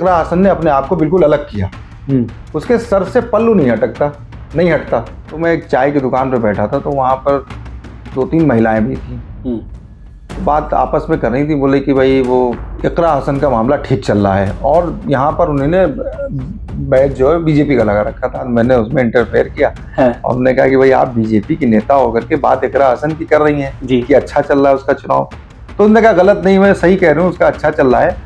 इकरा हसन ने अपने आप को बिल्कुल अलग किया। उसके सर से पल्लू नहीं हटता। तो मैं एक चाय की दुकान पर बैठा था, तो वहाँ पर 2-3 महिलाएं भी थी। बात आपस में कर रही थी, बोले कि भाई वो इकरा हसन का मामला ठीक चल रहा है, और यहाँ पर उन्होंने बैच जो है बीजेपी का लगा रखा था। मैंने उसमें इंटरफेयर किया और हमने कहा कि भाई आप बीजेपी की नेता होकर के बात इकरा हसन की कर रही हैं कि अच्छा चल रहा है उसका चुनाव। तो उन्होंने कहा गलत नहीं, मैं सही कह रही हूँ, उसका अच्छा चल रहा है।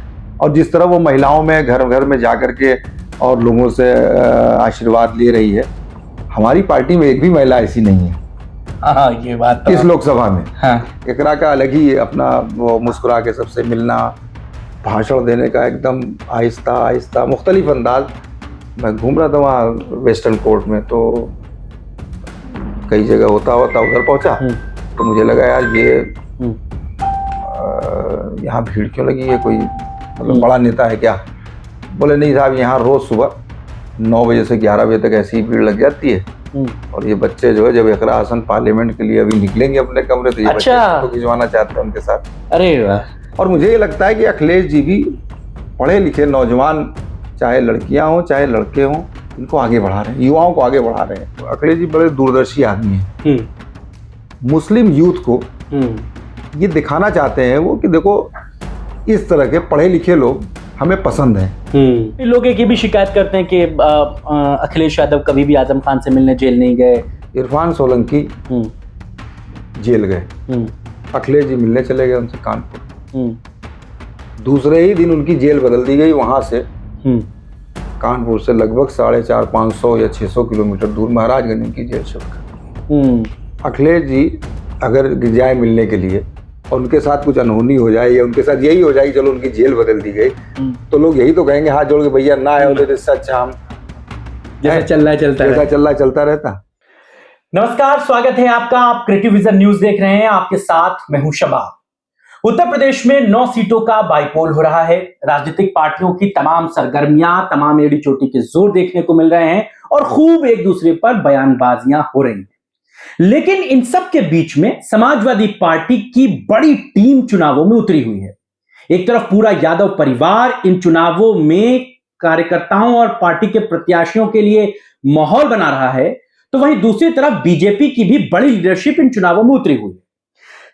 और जिस तरह वो महिलाओं में घर घर में जा करके और लोगों से आशीर्वाद ले रही है, हमारी पार्टी में एक भी महिला ऐसी नहीं है। हाँ, ये बात तो इस लोकसभा में। हाँ। इकरा का अलग ही अपना वो मुस्कुरा के सबसे मिलना, भाषण देने का एकदम आहिस्ता आहिस्ता मुख्तलिफ अंदाज। मैं घूम रहा था वहाँ वेस्टर्न कोर्ट में, तो कई जगह होता उधर पहुँचा, तो मुझे लगा यार ये यहाँ भीड़ क्यों लगी है, कोई मतलब बड़ा नेता है क्या? बोले नहीं साहब, यहाँ रोज सुबह 9 बजे से 11 बजे तक ऐसी ही भीड़ लग जाती है, और ये बच्चे जो है जब इकरा हसन पार्लियामेंट के लिए अभी निकलेंगे अपने कमरे, तो ये बच्चे तो खिंचवाना चाहते हैं उनके साथ। अरे वाह। और मुझे ये लगता है कि अखिलेश जी भी पढ़े लिखे नौजवान, चाहे लड़कियां हों चाहे लड़के हों, इनको आगे बढ़ा रहे हैं, युवाओं को आगे बढ़ा रहे हैं। तो अखिलेश जी बड़े दूरदर्शी आदमी हैं। मुस्लिम यूथ को ये दिखाना चाहते हैं वो कि देखो इस तरह के पढ़े लिखे लोग हमें पसंद हैं। लोग एक ये भी शिकायत करते हैं कि अखिलेश यादव कभी भी आजम खान से मिलने जेल नहीं गए। इरफान सोलंकी जेल गए, अखिलेश जी मिलने चले गए उनसे कानपुर। दूसरे ही दिन उनकी जेल बदल दी गई, वहां से कानपुर से लगभग 450-500 या 600 किलोमीटर दूर महाराजगंज उनकी जेल शिफ्ट। अखिलेश जी अगर जाए मिलने के लिए और उनके साथ कुछ अनहोनी हो जाए, या उनके साथ यही हो जाए कि चलो उनकी जेल बदल दी गई, तो लोग यही तो कहेंगे हाथ जोड़ के भैया ना आए होते तो इससे अच्छा हम जैसा चल रहा है चलता रहता। नमस्कार, स्वागत है आपका। आप क्रिएटिव विजन न्यूज देख रहे हैं, आपके साथ मैं हूं शबाब। उत्तर प्रदेश में 9 सीटों का बाइपोल हो रहा है। राजनीतिक पार्टियों की तमाम सरगर्मियां, तमाम एड़ी चोटी के जोर देखने को मिल रहे हैं और खूब एक दूसरे पर बयानबाजियां हो रही हैं। लेकिन इन सब के बीच में समाजवादी पार्टी की बड़ी टीम चुनावों में उतरी हुई है। एक तरफ पूरा यादव परिवार इन चुनावों में कार्यकर्ताओं और पार्टी के प्रत्याशियों के लिए माहौल बना रहा है, तो वहीं दूसरी तरफ बीजेपी की भी बड़ी लीडरशिप इन चुनावों में उतरी हुई है।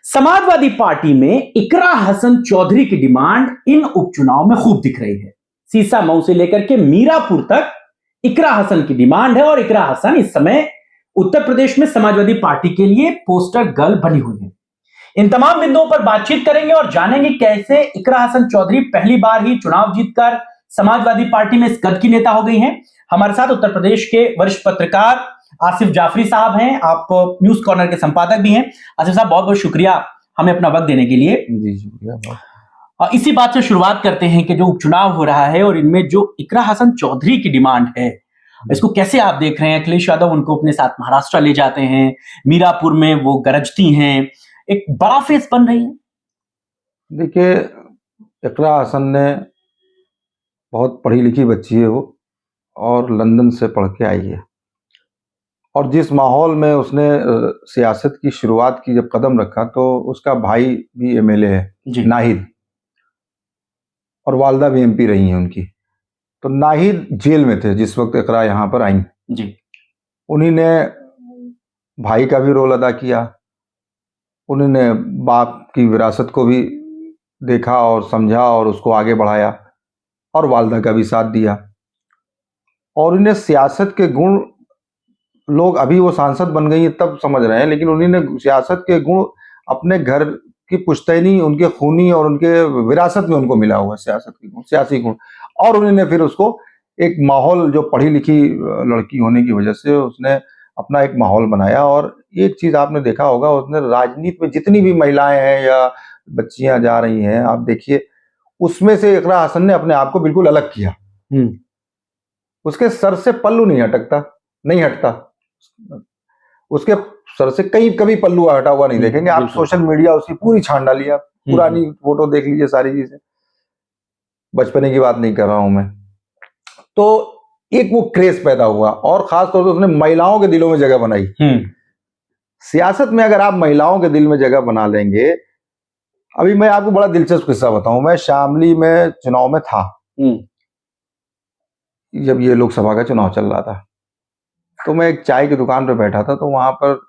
समाजवादी पार्टी में इकरा हसन चौधरी की डिमांड इन उपचुनाव में खूब दिख रही है। सीसा मऊ से लेकर के मीरापुर तक इकरा हसन की डिमांड है, और इकरा हसन इस समय उत्तर प्रदेश में समाजवादी पार्टी के लिए पोस्टर गर्ल बनी हुई है। इन तमाम बिंदुओं पर बातचीत करेंगे और जानेंगे कैसे इकरा हसन चौधरी पहली बार ही चुनाव जीतकर समाजवादी पार्टी में इस कद की नेता हो गई हैं। हमारे साथ उत्तर प्रदेश के वरिष्ठ पत्रकार आसिफ जाफरी साहब हैं, आप न्यूज कॉर्नर के संपादक भी हैं। आसिफ साहब, बहुत बहुत शुक्रिया हमें अपना वक्त देने के लिए। जी शुक्रिया। इसी बात से शुरुआत करते हैं कि जो उपचुनाव हो रहा है और इनमें जो इकरा हसन चौधरी की डिमांड है, इसको कैसे आप देख रहे हैं? अखिलेश यादव उनको अपने साथ महाराष्ट्र ले जाते हैं, मीरापुर में वो गरजती हैं, एक बड़ा फेस बन रही है। देखिए, इकरा हसन ने बहुत पढ़ी लिखी बच्ची है वो, और लंदन से पढ़ के आई है, और जिस माहौल में उसने सियासत की शुरुआत की, जब कदम रखा, तो उसका भाई भी एमएलए है नाहिद, और वालदा भी एमपी रही हैं उनकी। तो नाहिद जेल में थे जिस वक्त इकरा यहाँ पर आई जी। उन्हीं ने भाई का भी रोल अदा किया, उन्होंने बाप की विरासत को भी देखा और समझा और उसको आगे बढ़ाया, और वालदा का भी साथ दिया। और उन्हें सियासत के गुण, लोग अभी वो सांसद बन गई हैं तब समझ रहे हैं, लेकिन उन्होंने सियासत के गुण अपने घर की पुश्तैनी, उनके खूनी और उनके विरासत में उनको मिला हुआ सियासत के गुण, सियासी गुण। और उन्होंने फिर उसको एक माहौल, जो पढ़ी लिखी लड़की होने की वजह से उसने अपना एक माहौल बनाया। और एक चीज आपने देखा होगा, उसने राजनीति में जितनी भी महिलाएं हैं या बच्चियां जा रही हैं, आप देखिए, उसमें से इकरा हसन ने अपने आप को बिल्कुल अलग किया। उसके सर से पल्लू नहीं हटता। उसके सर से कभी पल्लू हटा हुआ नहीं देखेंगे आप। सोशल मीडिया उसकी पूरी छान डाली, आप पुरानी फोटो देख लीजिए, सारी चीजें, बचपने की बात नहीं कर रहा हूं मैं। तो एक वो क्रेज पैदा हुआ, और खास तौर पे उसने महिलाओं के दिलों में जगह बनाई। सियासत में अगर आप महिलाओं के दिल में जगह बना लेंगे, अभी मैं आपको बड़ा दिलचस्प किस्सा बताऊं। मैं शामली में चुनाव में था, जब ये लोकसभा का चुनाव चल रहा था, तो मैं एक चाय की दुकान पर बैठा था, तो वहां पर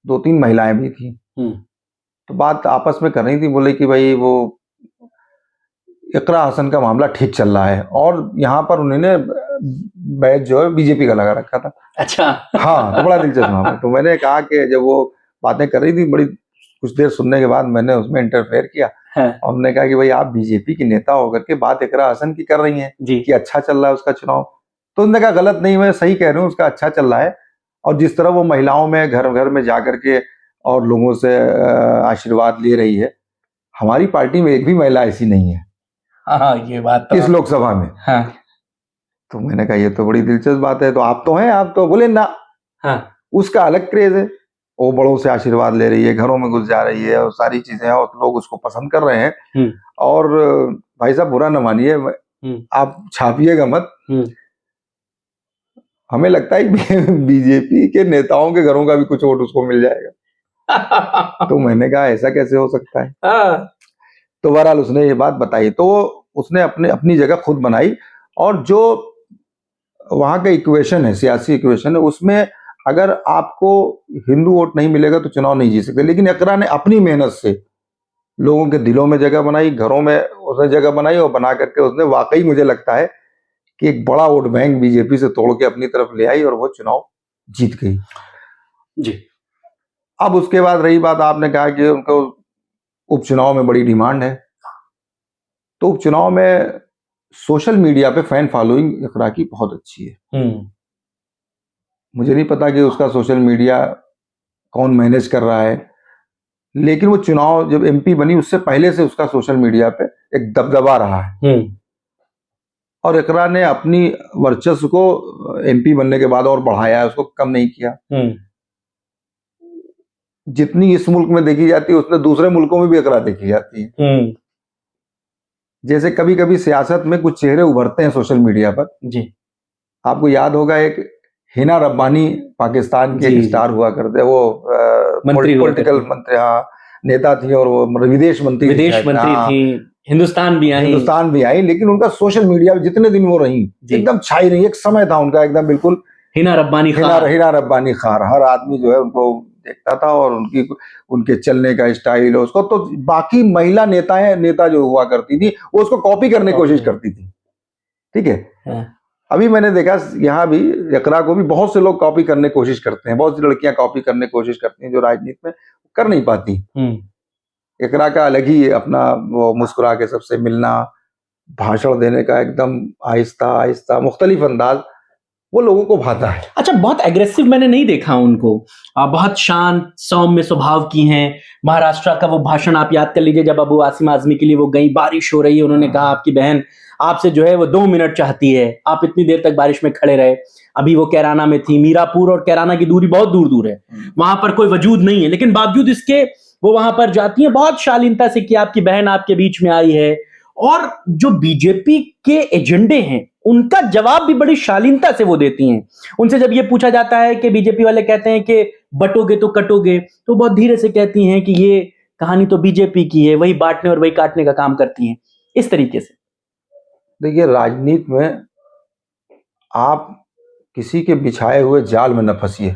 2-3 महिलाएं भी थी। तो बात आपस में कर रही थी, बोले कि भाई वो इकरा हसन का मामला ठीक चल रहा है, और यहाँ पर उन्होंने बैच जो है बीजेपी का लगा रखा था। अच्छा। हाँ, तो बड़ा दिलचस्प मामला। तो मैंने कहा कि जब वो बातें कर रही थी, बड़ी कुछ देर सुनने के बाद मैंने उसमें इंटरफेयर किया और हमने कहा कि भाई आप बीजेपी की नेता होकर के बात इकरा हसन की कर रही हैं कि अच्छा चल रहा है उसका चुनाव। तो उन्होंने कहा गलत नहीं, मैं सही कह रही हूँ, उसका अच्छा चल रहा है। और जिस तरह वो महिलाओं में घर घर में जा करके और लोगों से आशीर्वाद ले रही है, हमारी पार्टी में एक भी महिला ऐसी नहीं है। हाँ, ये बात तो इस लोकसभा में। हाँ। तो मैंने कहा ये तो बड़ी दिलचस्प बात है। तो आप तो हैं, आप तो बोले ना। हाँ, उसका अलग क्रेज है, वो बड़ों से आशीर्वाद ले रही है, घरों में घुस जा रही है और सारी चीजें, और लोग उसको पसंद कर रहे हैं। और भाई साहब बुरा न मानिए, आप छापिएगा मत, हमें लगता है बीजेपी के नेताओं के घरों का भी कुछ वोट उसको मिल जाएगा। तो मैंने कहा ऐसा कैसे हो सकता है। तो बहरहाल उसने ये बात बताई, तो उसने अपनी जगह खुद बनाई। और जो वहां का इक्वेशन है, सियासी इक्वेशन है, उसमें अगर आपको हिंदू वोट नहीं मिलेगा तो चुनाव नहीं जीत सकते। लेकिन इकरा ने अपनी मेहनत से लोगों के दिलों में जगह बनाई, घरों में उसने जगह बनाई, और बना करके उसने वाकई मुझे लगता है कि एक बड़ा वोट बैंक बीजेपी से तोड़ के अपनी तरफ ले आई और वो चुनाव जीत गई जी। अब उसके बाद रही बात, आपने कहा कि उनको उपचुनाव में बड़ी डिमांड है। तो उपचुनाव में सोशल मीडिया पे फैन फॉलोइंग इकरा की बहुत अच्छी है। मुझे नहीं पता कि उसका सोशल मीडिया कौन मैनेज कर रहा है, लेकिन वो चुनाव जब एमपी बनी उससे पहले से उसका सोशल मीडिया पे एक दबदबा रहा है। और इकरा ने अपनी वर्चस्व को एमपी बनने के बाद और बढ़ाया है, उसको कम नहीं किया। जितनी इस मुल्क में देखी जाती है उतने दूसरे मुल्कों में भी इकरा देखी जाती है। जैसे कभी कभी सियासत में कुछ चेहरे उभरते हैं सोशल मीडिया पर जी। आपको याद होगा एक हिना रब्बानी पाकिस्तान के एक स्टार हुआ करते, वो पॉलिटिकल मंत्री, हाँ, नेता थी, और वो विदेश मंत्री थी, हिंदुस्तान भी आई। लेकिन उनका सोशल मीडिया में जितने दिन वो रही एकदम छाई रही। एक समय था उनका एकदम बिल्कुल हिना रब्बानी खार, हर आदमी जो है उनको देखता था, और उनके चलने का स्टाइल, उसको तो बाकी महिला नेता जो हुआ करती थी वो उसको कॉपी करने की कोशिश करती थी। ठीक है। अभी मैंने देखा यहाँ भी इकरा को भी बहुत से लोग कॉपी करने की कोशिश करते हैं, बहुत सी लड़कियां कॉपी करने की कोशिश करती हैं जो राजनीति में कर नहीं पाती। इकरा का अलग ही अपना वो मुस्कुरा के सबसे मिलना, भाषण देने का एकदम आहिस्ता आहिस्ता मुख्तलिफ अंदाज, वो लोगों को भाता है। अच्छा, बहुत एग्रेसिव मैंने नहीं देखा उनको, बहुत शांत सौम्य स्वभाव की हैं। महाराष्ट्र का वो भाषण आप याद कर लीजिए, जब अबू आसिम आजमी के लिए वो गई, बारिश हो रही है, उन्होंने कहा आपकी बहन आपसे जो है वो 2 मिनट चाहती है, आप इतनी देर तक बारिश में खड़े रहे। अभी वो कैराना में थी, मीरापुर और कैराना की दूरी बहुत दूर दूर है, वहां पर कोई वजूद नहीं है, लेकिन बावजूद इसके वो वहां पर जाती है बहुत शालीनता से कि आपकी बहन आपके बीच में आई है। और जो बीजेपी के एजेंडे हैं उनका जवाब भी बड़ी शालीनता से वो देती हैं। उनसे जब ये पूछा जाता है कि बीजेपी वाले कहते हैं कि बटोगे तो कटोगे, तो बहुत धीरे से कहती हैं कि ये कहानी तो बीजेपी की है, वही बांटने और वही काटने का काम करती हैं, इस तरीके से। देखिए, राजनीति में आप किसी के बिछाए हुए जाल में न फंसिए,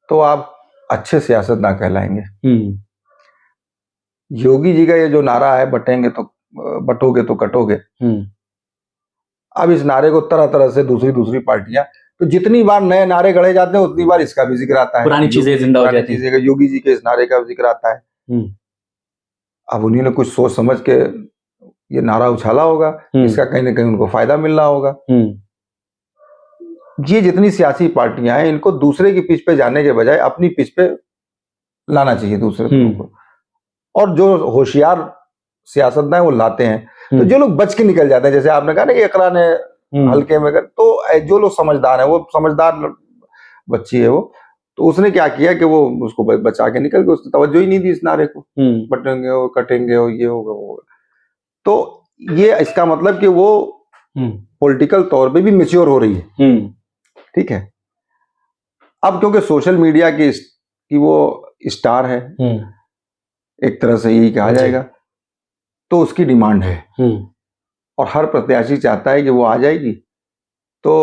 तो आप अच्छे सियासत ना कहलाएंगे। योगी जी का ये जो नारा है, बटोगे तो कटोगे, अब इस नारे को तरह तरह से दूसरी पार्टियां, तो जितनी बार नए नारे गढ़े जाते हैं उतनी बार इसका भी जिक्र आता है, पुरानी चीजें जिंदा हो जाती हैं। योगी जी के इस नारे का भी जिक्र आता है। अब उन्हीं ने कुछ सोच समझ के ये नारा उछाला होगा, इसका कहीं ना कहीं उनको फायदा मिल रहा होगा। ये जितनी सियासी पार्टियां हैं, इनको दूसरे की पिच पे जाने के बजाय अपनी पिच पे लाना चाहिए दूसरे को। और जो होशियार सियासतदान वो लाते हैं, तो जो लोग बच के निकल जाते हैं, जैसे आपने कहा ना कि इकरा ने हल्के में कर, तो जो लोग समझदार है, वो समझदार बच्ची है वो, तो उसने क्या किया कि वो उसको बचा के निकल गए, उसने तवज्जो ही नहीं दी इस नारे को, बटेंगे और कटेंगे और ये होगा वो होगा। तो ये इसका मतलब कि वो पॉलिटिकल तौर पे भी मैच्योर हो रही है। ठीक है। अब क्योंकि सोशल मीडिया की वो स्टार है, एक तरह से यही कहा जाएगा, तो उसकी डिमांड है, और हर प्रत्याशी चाहता है कि वो आ जाएगी तो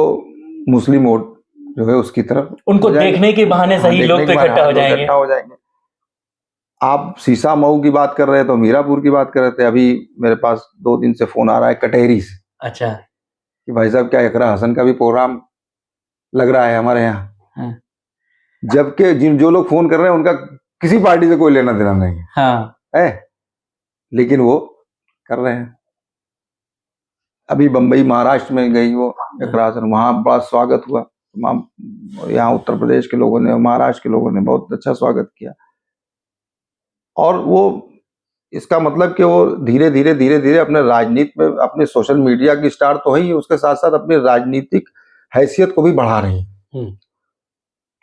मुस्लिम वोट जो है उसकी तरफ उनको हो जाएगा। देखने के बहाने हाँ, सही लोग देखने तो के बाद इकट्ठा हो लोग जाएंगे। इकट्ठा हो जाएंगे। आप सीसा मऊ की बात कर रहे हैं तो मीरापुर की बात कर रहे थे। अभी मेरे पास 2 दिन से फोन आ रहा है कटेहरी से अच्छा। कि भाई साहब क्या इकरा हसन का भी प्रोग्राम लग रहा है हमारे यहाँ। हाँ। जबकि जो लोग फोन कर रहे हैं उनका किसी पार्टी से कोई लेना देना नहीं हाँ। है, लेकिन वो कर रहे हैं। अभी बम्बई महाराष्ट्र में गई वो इकरा हसन, वहां बड़ा स्वागत हुआ। यहाँ उत्तर प्रदेश के लोगों ने, महाराष्ट्र के लोगों ने बहुत अच्छा स्वागत किया। और वो इसका मतलब कि वो धीरे धीरे अपने राजनीति में, अपने सोशल मीडिया की स्टार तो है ही, उसके साथ साथ अपनी राजनीतिक हैसियत को भी बढ़ा रही है।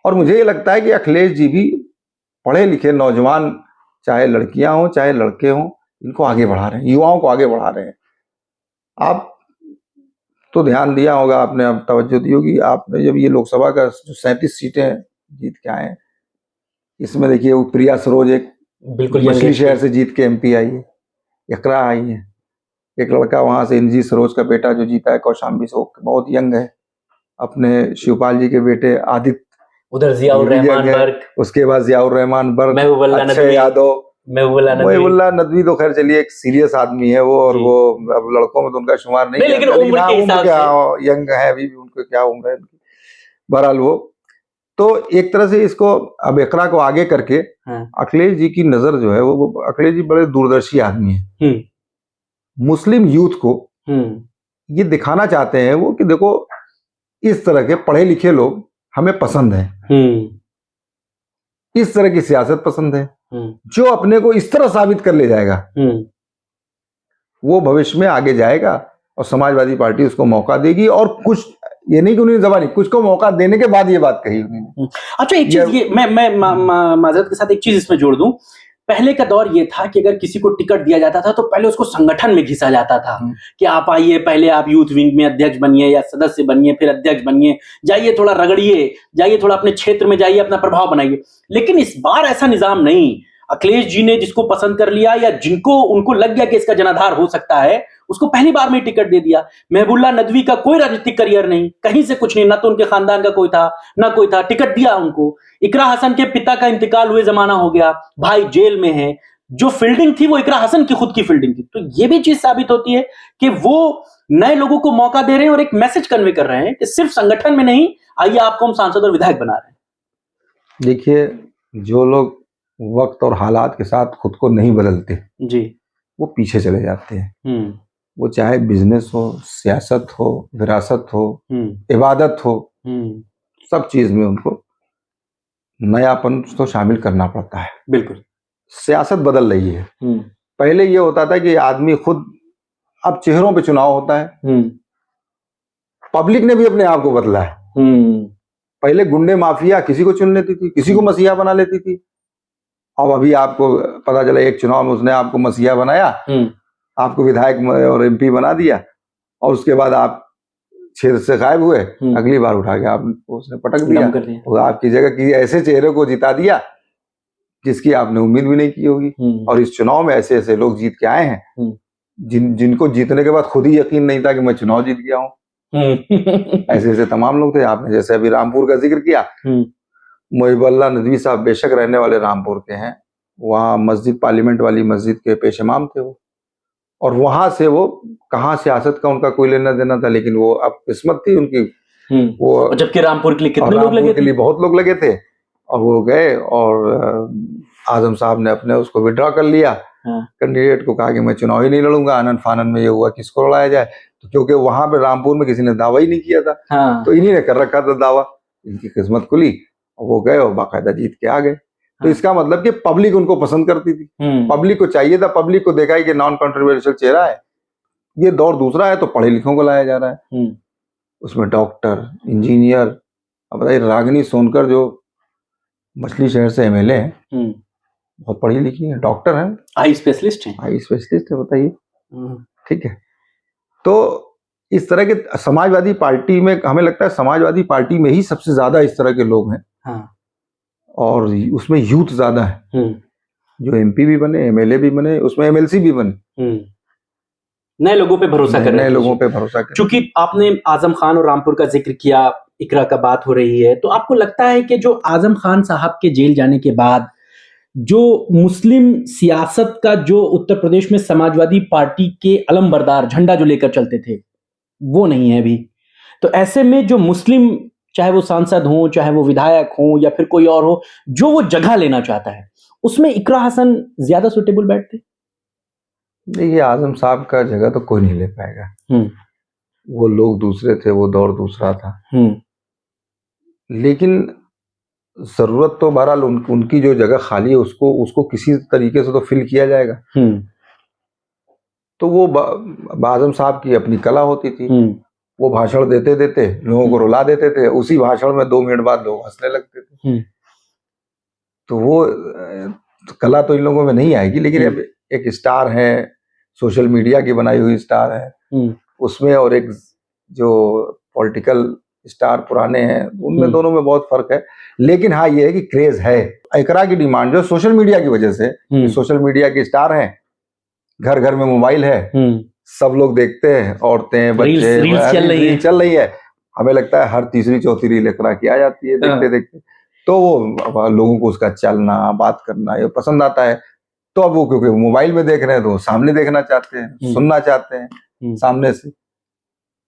और मुझे ये लगता है कि अखिलेश जी भी पढ़े लिखे नौजवान, चाहे लड़कियां हों चाहे लड़के हों, इनको आगे बढ़ा रहे हैं, युवाओं को आगे बढ़ा रहे हैं। आप तो ध्यान दिया होगा आपने, अब तवज्जो दी होगी आपने, जब ये लोकसभा का 37 सीटें जीत के आए, इसमें देखिए वो प्रिया सरोज एक बिल्कुल मछली शहर से जीत के MP आई है, इकरा आई है, एक लड़का वहां से NG सरोज का बेटा जो जीता है कौशाम्बी से, वो बहुत यंग है। अपने शिवपाल जी के बेटे आदित्य, उधर जियाउर रहमान बर्क, उसके बाद जियाउर रहमान बर्क, अक्षय यादव, महबूबुल्लाह नदवी तो खैर चलिए एक सीरियस आदमी है वो, और वो अब लड़कों में तो उनका शुमार नहीं, लेकिन उम्र के हिसाब से यंग है, अभी भी उनको क्या उम्र है उनकी। बहरहाल वो तो एक तरह से इसको अब इकरा को आगे करके अखिलेश जी की नजर जो है वो, अखिलेश जी बड़े दूरदर्शी आदमी है। मुस्लिम यूथ को ये दिखाना चाहते हैं वो कि देखो इस तरह के पढ़े लिखे लोग हमें पसंद है, इस तरह की सियासत पसंद है, जो अपने को इस तरह साबित कर ले जाएगा वो भविष्य में आगे जाएगा, और समाजवादी पार्टी उसको मौका देगी। और कुछ ये नहीं कि उन्होंने जबानी, कुछ को मौका देने के बाद ये बात कही उन्होंने। अच्छा, एक चीज ये मैं माजरत के साथ एक चीज इसमें जोड़ दूं। पहले का दौर ये था कि अगर किसी को टिकट दिया जाता था तो पहले उसको संगठन में घिसा जाता था कि आप आइए, पहले आप यूथ विंग में अध्यक्ष बनिए या सदस्य बनिए, फिर अध्यक्ष बनिए, जाइए थोड़ा रगड़िए, जाइए थोड़ा अपने क्षेत्र में जाइए, अपना प्रभाव बनाइए। लेकिन इस बार ऐसा निजाम नहीं। अखिलेश जी ने जिसको पसंद कर लिया या जिनको उनको लग गया कि इसका जनाधार हो सकता है, उसको पहली बार में टिकट दे दिया। महबूबुल्लाह नदवी का कोई राजनीतिक करियर नहीं, कहीं से कुछ नहीं, ना तो उनके खानदान का कोई था ना कोई था, टिकट दिया उनको। इकरा हसन के पिता का इंतकाल हुए जमाना हो गया, भाई जेल में है, जो फील्डिंग थी वो इकरा हसन की खुद की फील्डिंग थी। तो ये भी चीज साबित होती है कि वो नए लोगों को मौका दे रहे हैं और एक मैसेज कन्वे कर रहे हैं कि सिर्फ संगठन में नहीं, आइए आपको हम सांसद और विधायक बना रहे हैं। देखिए, जो लोग वक्त और हालात के साथ खुद को नहीं बदलते जी, वो पीछे चले जाते हैं। वो चाहे बिजनेस हो, सियासत हो, विरासत हो, इबादत हो, सब चीज में उनको नयापन तो शामिल करना पड़ता है। बिल्कुल, सियासत बदल रही है। पहले ये होता था कि आदमी खुद, अब चेहरों पे चुनाव होता है, पब्लिक ने भी अपने आप को बदला है। पहले गुंडे माफिया किसी को चुन लेती थी, किसी को मसीहा बना लेती थी। अब अभी आपको पता चला एक चुनाव में उसने आपको मसीहा बनाया, आपको विधायक और MP बना दिया, और उसके बाद आप क्षेत्र से गायब हुए, अगली बार उठा के आपको उसने पटक दिया, और आपकी जगह की ऐसे चेहरे को जिता दिया जिसकी आपने उम्मीद भी नहीं की होगी। और इस चुनाव में ऐसे ऐसे लोग जीत के आए हैं जिनको जीतने के बाद खुद ही यकीन नहीं था कि मैं चुनाव जीत गया हूँ। ऐसे ऐसे तमाम लोग थे। आपने जैसे अभी रामपुर का जिक्र किया, महबूबुल्लाह नदवी साहब बेशक रहने वाले रामपुर के हैं, वहाँ मस्जिद, पार्लियामेंट वाली मस्जिद के पेश इमाम थे वो, और वहां से वो कहाँ सियासत का उनका कोई लेना देना था, लेकिन वो अब किस्मत थी उनकी। वो जबकि रामपुर के लिए कितने लोग लगे थे? बहुत लोग लगे थे, और वो गए और आजम साहब ने अपने उसको विड्रॉ कर लिया। कैंडिडेट को कहा कि मैं चुनाव ही नहीं लड़ूंगा। आनंद फानन में ये हुआ किसको लड़ाया जाए, तो क्योंकि वहां पे रामपुर में किसी ने दावा ही नहीं किया था, तो इन्हीं ने कर रखा था दावा। इनकी किस्मत खुली, वो गए और बाकायदा जीत के आ गए। तो इसका मतलब कि पब्लिक उनको पसंद करती थी, पब्लिक को चाहिए था, पब्लिक को देखा है कि नॉन कंट्रोवर्शियल चेहरा है। ये दौर दूसरा है, तो पढ़े लिखों को लाया जा रहा है, उसमें डॉक्टर, इंजीनियर। अब बताइए, रागिनी सोनकर जो मछली शहर से MLA है, बहुत पढ़ी लिखी है, डॉक्टर है, आई स्पेशलिस्ट है, बताइए। ठीक है, तो इस तरह के समाजवादी पार्टी में, हमें लगता है समाजवादी पार्टी में ही सबसे ज्यादा इस तरह के लोग हैं। और उसमें यूथ ज्यादा है, जो MP भी बने, MLA भी बने, उसमें MLC भी बने। नए लोगों पे भरोसा कर रहे नए थे। लोगों पे भरोसा कर। चूंकि आपने आजम खान और रामपुर का जिक्र किया, इकरा का बात हो रही है, तो आपको लगता है कि जो आजम खान साहब के जेल जाने के बाद जो मुस्लिम सियासत का जो उत्तर प्रदेश में समाजवादी पार्टी के अलमबरदार झंडा जो लेकर चलते थे वो नहीं है अभी, तो ऐसे में जो मुस्लिम, चाहे वो सांसद हो, चाहे वो विधायक हो या फिर कोई और हो, जो वो जगह लेना चाहता है, उसमें इकरा हसन ज्यादा सुटेबल बैठते? देखिए, आजम साहब का जगह तो कोई नहीं ले पाएगा। वो लोग दूसरे थे, वो दौर दूसरा था। लेकिन जरूरत तो बहरहाल उनकी जो जगह खाली है उसको किसी तरीके से तो फिल किया जाएगा। तो वो आजम साहब की अपनी कला होती थी। वो भाषण देते देते लोगों को रुला देते थे, उसी भाषण में 2 मिनट बाद लोग हंसने लगते थे। तो वो कला तो इन लोगों में नहीं आएगी। लेकिन अब एक स्टार है, सोशल मीडिया की बनाई हुई स्टार है उसमें, और एक जो पॉलिटिकल स्टार पुराने हैं उनमें, दोनों में बहुत फर्क है। लेकिन हाँ, ये है कि क्रेज है। इकरा की डिमांड जो सोशल मीडिया की वजह से, सोशल मीडिया के स्टार हैं, घर घर में मोबाइल है, सब लोग देखते हैं, औरतें, बच्चे, रील्स चल रही है। हमें लगता है हर तीसरी चौथी रील इकरा की आ जाती है देखते देखते। तो वो लोगों को उसका चलना, बात करना ये पसंद आता है। तो अब वो क्योंकि मोबाइल में देख रहे हैं तो सामने देखना चाहते हैं, सुनना चाहते हैं सामने से।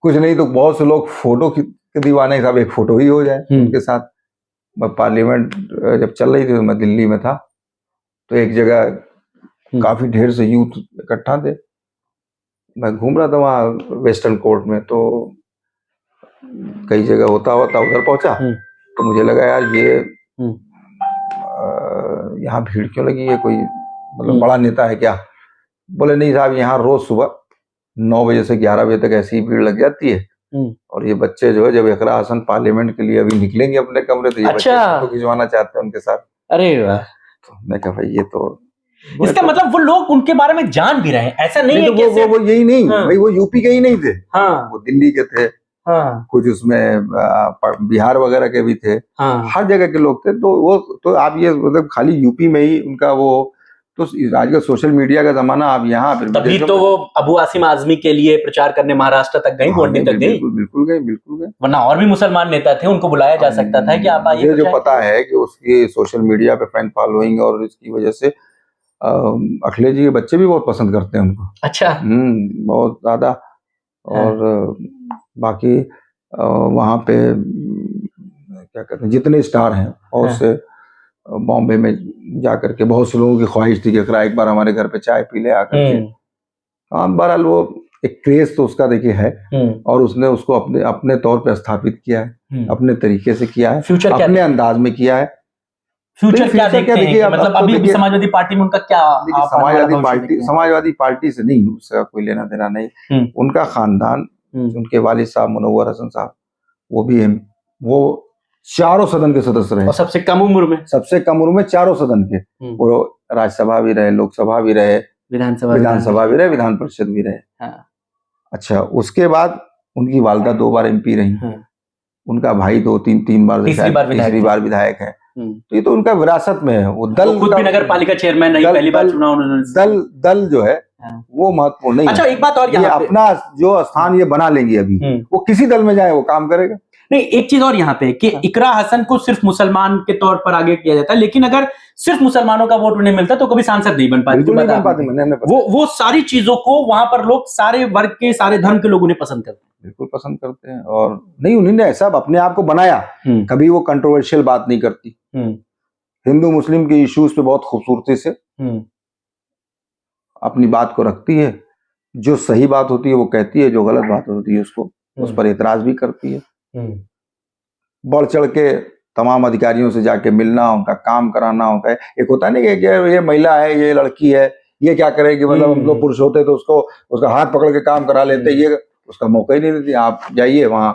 कुछ नहीं तो बहुत से लोग फोटो के दीवाने, साहब एक फोटो ही हो जाए उनके साथ। पार्लियामेंट जब चल रही थी तो मैं दिल्ली में था, तो एक जगह काफी ढेर से यूथ इकट्ठा थे। मैं घूम रहा था वहाँ वेस्टर्न कोर्ट में, तो कई जगह होता उधर पहुंचा, तो मुझे लगा यार ये यहाँ भीड़ क्यों लगी है, कोई मतलब बड़ा नेता है क्या? बोले नहीं साहब, यहाँ रोज सुबह 9 बजे से 11 बजे तक ऐसी ही भीड़ लग जाती है। और ये बच्चे जो है, जब इकरा हसन पार्लियामेंट के लिए अभी निकलेंगे अपने कमरे, तो ये बच्चे फोटो खिंचवाना चाहते हैं उनके साथ। अरे वाह! तो मैं कहा भाई ये तो इसका मतलब वो लोग उनके बारे में जान भी रहे हैं, ऐसा नहीं है कि वो यही नहीं भाई, वो यूपी के ही नहीं थे, वो दिल्ली के थे, कुछ उसमें बिहार वगैरह के भी थे, हर जगह के लोग थे। तो वो तो आप ये मतलब खाली यूपी में ही उनका वो, तो आजकल सोशल मीडिया का जमाना, आप यहाँ तभी तो वो अबू आसिम आजमी के लिए प्रचार करने महाराष्ट्र तक गई, गोंडी तक गई। बिल्कुल गए। वरना और भी मुसलमान नेता थे, उनको बुलाया जा सकता था कि आप आइए। मुझे जो पता है कि उसकी सोशल मीडिया पे फैन फॉलोइंग और इसकी वजह से अखिलेश जी के बच्चे भी बहुत पसंद करते हैं उनको। अच्छा। बहुत ज्यादा। और बाकी वहाँ पे क्या कहते हैं, जितने स्टार हैं, बहुत से बॉम्बे में जाकर के, बहुत से लोगों की ख्वाहिश थी कि इकरा एक बार हमारे घर पे चाय पी ले आकर के। बहरहाल वो एक क्रेज तो उसका देखिए है, और उसने उसको अपने तौर पे स्थापित किया है, अपने तरीके से किया है, अपने अंदाज में किया है। फ्यूचर क्या देखते हैं? मतलब अभी समाजवादी पार्टी में उनका क्या? समाजवादी पार्टी से नहीं, उसका कोई लेना देना नहीं। उनका खानदान, उनके वालिद साहब मुनव्वर हसन साहब, वो भी वो चारों सदन के सदस्य रहे, और सबसे कम उम्र में चारों सदन के। वो राज्यसभा भी रहे, लोकसभा भी रहे, विधानसभा भी रहे, विधान परिषद भी रहे। अच्छा, उसके बाद उनकी वालिदा 2 बार MP रही, उनका भाई 2-3 बार, तीसरी बार विधायक है। तो ये तो उनका विरासत में है। वो दल, खुद भी नगर पालिका चेयरमैन नहीं, पहली बार चुना उन्होंने। दल जो है वो महत्वपूर्ण नहीं। अच्छा, एक बात और, ये अपना जो स्थान ये बना लेंगे अभी, वो किसी दल में जाए वो काम करेगा। नहीं, एक चीज और यहाँ पे कि इकरा हसन को सिर्फ मुसलमान के तौर पर आगे किया जाता है, लेकिन अगर सिर्फ मुसलमानों का वोट उन्हें मिलता तो कभी सांसद नहीं बन पाते। वो सारी चीजों को वहां पर लोग, सारे वर्ग के, सारे धर्म के लोग उन्हें पसंद करते हैं। बिल्कुल पसंद करते हैं। और नहीं, उन्होंने ऐसा अपने आप को बनाया, कभी वो कंट्रोवर्शियल बात नहीं करती, हिंदू मुस्लिम के इश्यूज पे बहुत खूबसूरती से अपनी बात को रखती है। जो सही बात होती है वो कहती है, जो गलत बात होती है उसको, उस पर एतराज भी करती है। बढ़ चढ़ के तमाम अधिकारियों से जाके मिलना, उनका काम कराना होता है। एक होता है नहीं कि ये महिला है, ये लड़की है, ये क्या करेगी, मतलब हम लोग पुरुष होते तो उसका हाथ पकड़ के काम करा लेते, ये उसका मौका ही नहीं देती। आप जाइए वहाँ,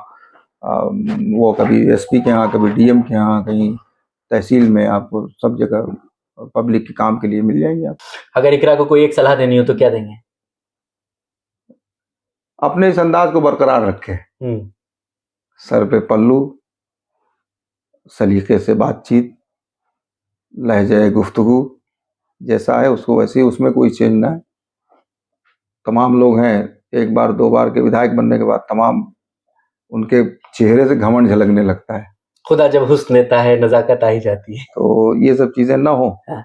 वो कभी SP के यहाँ, कभी DM के यहाँ, कहीं तहसील में, आपको सब जगह पब्लिक के काम के लिए मिल जाएंगे। आप अगर इकरा को कोई एक सलाह देनी हो तो क्या देंगे? अपने इस अंदाज को बरकरार रखे, सर पे पल्लू, सलीके से बातचीत, लहजे गुफ्तगू जैसा है उसको वैसे ही, उसमें कोई चेंज ना है। तमाम लोग हैं एक बार दो बार के विधायक बनने के बाद तमाम उनके चेहरे से घमंड झलकने लगता है। खुदा जब हुस्न देता है नजाकत आ ही जाती है। तो ये सब चीजें ना हो। हाँ।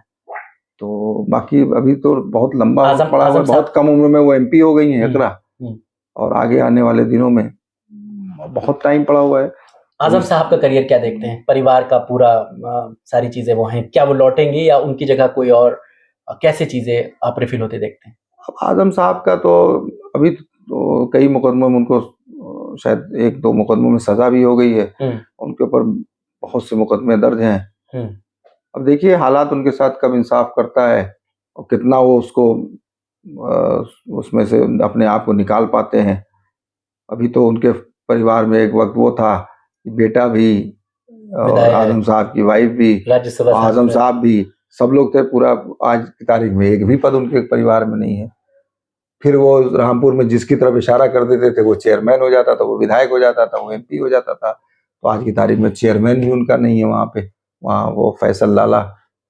तो बाकी अभी तो बहुत लंबा आजम पड़ा हुआ है, बहुत कम उम्र में वो एमपी हो गई हैं इकरा, और आगे आने वाले दिनों में बहुत टाइम पड़ा हुआ है। आजम साहब का करियर क्या देखते हैं? परिवार का पूरा सारी चीजें वो हैं, क्या वो लौटेंगे या उनकी जगह कोई और? कैसे चीजें आप रिफिल होते देखते हैं? अब आजम साहब का तो अभी तो कई मुकदमों में उनको शायद एक दो मुकदमों में सजा भी हो गई है, उनके ऊपर बहुत से मुकदमे दर्ज हैं। अब देखिए हालात उनके साथ कब इंसाफ करता है और कितना वो उसको उसमें से अपने आप को निकाल पाते हैं। अभी तो उनके परिवार में एक वक्त वो था, बेटा भी और आजम साहब की वाइफ भी, आजम साहब भी, सब लोग थे। पूरा आज की तारीख में एक भी पद उनके परिवार में नहीं है। फिर वो रामपुर में जिसकी तरफ इशारा कर देते थे वो चेयरमैन हो जाता था, वो विधायक हो जाता था, वो एमपी हो जाता था। तो आज की तारीख में चेयरमैन भी उनका नहीं है वहाँ पे। वहाँ वो फैसल लाला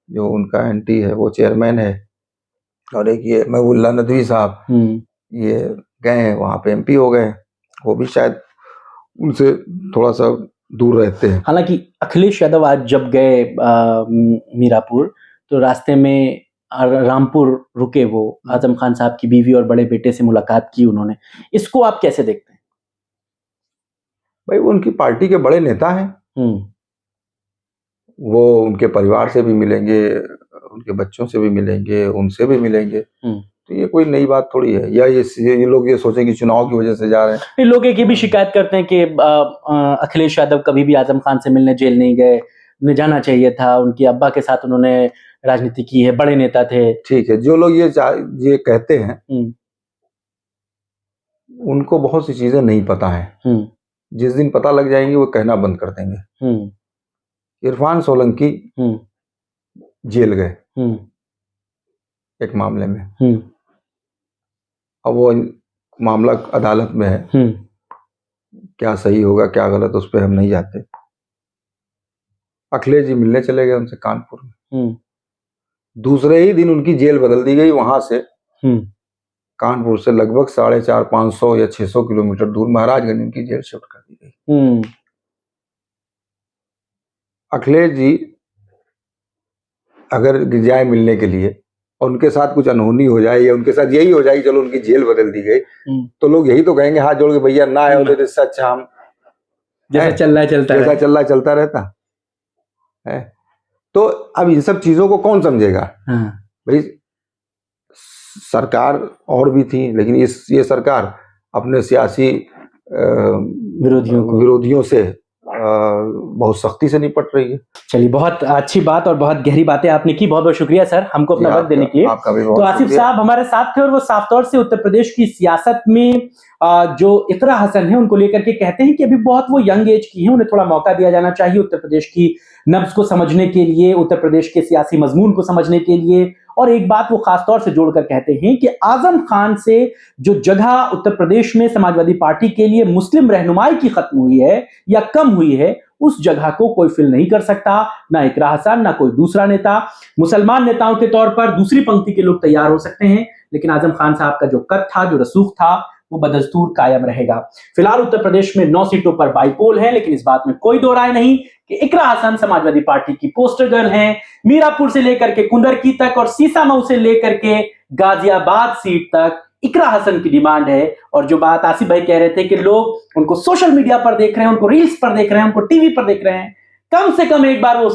जो उनका एंटी है वो चेयरमैन है, और एक ये महबूबुल्लाह नदवी साहब ये गए हैं वहाँ पे एमपी हो गए। वो भी शायद उनसे थोड़ा सा दूर रहते हैं। हालांकि अखिलेश यादव आज जब गए मीरापुर तो रास्ते में रामपुर रुके, वो आजम खान साहब की बीवी और बड़े बेटे से मुलाकात की उन्होंने। इसको आप कैसे देखते हैं? भाई वो उनकी पार्टी के बड़े नेता हैं, वो उनके परिवार से भी मिलेंगे, उनके बच्चों से भी मिलेंगे, उनसे भी मिलेंगे। तो ये कोई नई बात थोड़ी है, या ये लोग ये सोचें कि चुनाव की वजह से जा रहे हैं। लोग एक ये भी शिकायत करते हैं कि अखिलेश यादव कभी भी आजम खान से मिलने जेल नहीं गए, उन्हें जाना चाहिए था, उनके अब्बा के साथ उन्होंने राजनीति की है, बड़े नेता थे। ठीक है, जो लोग ये कहते हैं उनको बहुत सी चीजें नहीं पता है। जिस दिन पता लग जाएंगे वो कहना बंद कर देंगे। इरफान सोलंकी जेल गए एक मामले में, अब वो मामला अदालत में है, क्या सही होगा क्या गलत उस पर हम नहीं जाते। अखिलेश जी मिलने चले गए उनसे कानपुर में, दूसरे ही दिन उनकी जेल बदल दी गई, वहां से कानपुर से लगभग 450-500 या 600 किलोमीटर दूर महाराजगंज उनकी जेल शिफ्ट कर दी गई। अखिलेश जी अगर जाए मिलने के लिए और उनके साथ कुछ अनहोनी हो जाए या उनके साथ यही हो जाए चलो उनकी जेल बदल दी गई, तो लोग यही तो कहेंगे हाथ जोड़ के भैया ना आए होते तो इससे अच्छा हम जैसा चल रहा है चलता रहता है। तो अब इन सब चीजों को कौन समझेगा? भाई सरकार और भी थी, लेकिन ये सरकार अपने सियासी विरोधियों से बहुत सख्ती से निपट रही है। चलिए, बहुत अच्छी बात और बहुत गहरी बातें आपने की। बहुत बहुत शुक्रिया सर हमको अपना वक्त देने के लिए। आपका भी बहुत तो आसिफ साहब हमारे साथ थे और वो साफ तौर से उत्तर प्रदेश की सियासत में जो इकरा हसन है उनको लेकर के कहते हैं कि अभी बहुत वो यंग एज की है, उन्हें थोड़ा मौका दिया जाना चाहिए उत्तर प्रदेश की नब्ज को समझने के लिए, उत्तर प्रदेश के सियासी मजमून को समझने के लिए। और एक बात वो खास तौर से जोड़कर कहते हैं कि आजम खान से जो जगह उत्तर प्रदेश में समाजवादी पार्टी के लिए मुस्लिम रहनुमाई की खत्म हुई है या कम हुई है, उस जगह को कोई फिल नहीं कर सकता, ना इकरा हसन ना कोई दूसरा नेता। मुसलमान नेताओं के तौर पर दूसरी पंक्ति के लोग तैयार हो सकते हैं, लेकिन आजम खान साहब का जो कद था, जो रसूख था, वो बदस्तूर कायम रहेगा। फिलहाल उत्तर प्रदेश में 9 सीटों पर बाईपोल है, लेकिन इस बात में कोई दो राय नहीं कि इकरा हसन समाजवादी पार्टी की पोस्टर गर्ल हैं। मीरापुर से लेकर के कुंदरकी तक और सीसामऊ से लेकर के गाजियाबाद सीट तक इकरा हसन की डिमांड है। और जो बात आसिफ भाई कह रहे थे कि लोग उनको सोशल मीडिया पर देख रहे हैं, उनको रील्स पर देख रहे हैं, उनको टीवी पर देख रहे हैं, कम से कम एक बार वो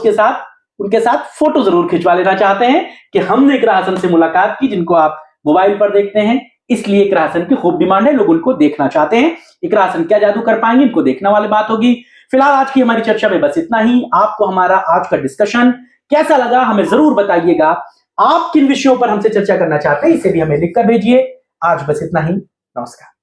उनके साथ फोटो जरूर खिंचवा लेना चाहते हैं कि हमने इकरा हसन से मुलाकात की, जिनको आप मोबाइल पर देखते हैं। इसलिए इकरा हसन की खूब डिमांड है, लोग उनको देखना चाहते हैं। इकरा हसन क्या जादू कर पाएंगे, इनको देखने वाली बात होगी। फिलहाल आज की हमारी चर्चा में बस इतना ही। आपको हमारा आज का डिस्कशन कैसा लगा हमें जरूर बताइएगा। आप किन विषयों पर हमसे चर्चा करना चाहते हैं इसे भी हमें लिखकर भेजिए। आज बस इतना ही। नमस्कार।